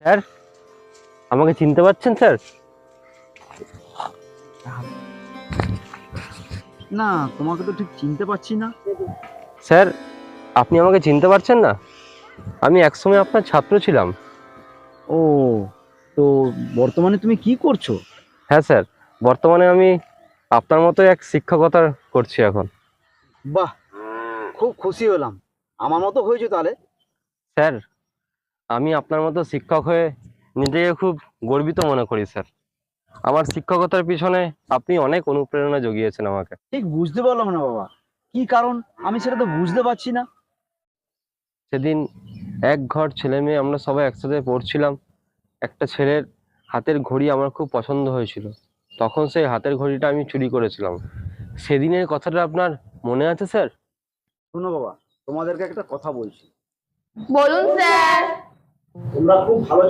Sir, আমাকে চিনতে পারছেন স্যার? না, তোমাকে তো ঠিক চিনতে পারছি না। স্যার, আপনি আমাকে চিনতে পারছেন না? আমি একসময় আপনার ছাত্র ছিলাম। ও, তো বর্তমানে তুমি কি করছো? হ্যাঁ স্যার, বর্তমানে আমি আপনার মতো এক শিক্ষকতা করছি এখন। বাহ, খুব খুশি হলাম। আমার মতো হয়েছে তাহলে। স্যার, আমি আপনার মতো শিক্ষক হয়ে নিজেকে খুব গর্বিত মনে করি স্যার। আমার শিক্ষকতার পিছনে আপনি অনেক অনুপ্রেরণা জুগিয়েছেন আমাকে। ঠিক বুঝতে পারলাম না বাবা, কি কারণ আমি সেটা তো বুঝতে পারছি না। সেদিন এক ঘর ছেলে মেয়ে আমরা সবাই একসাথে পড়ছিলাম। একটা ছেলের হাতের ঘড়ি আমার খুব পছন্দ হয়েছিল। তখন সেই হাতের ঘড়িটা আমি চুরি করেছিলাম। সেদিনের কথাটা আপনার মনে আছে স্যার? শোনো বাবা, তোমাদেরকে একটা কথা বলছি। বলুন স্যার। তোমরা খুব ভালো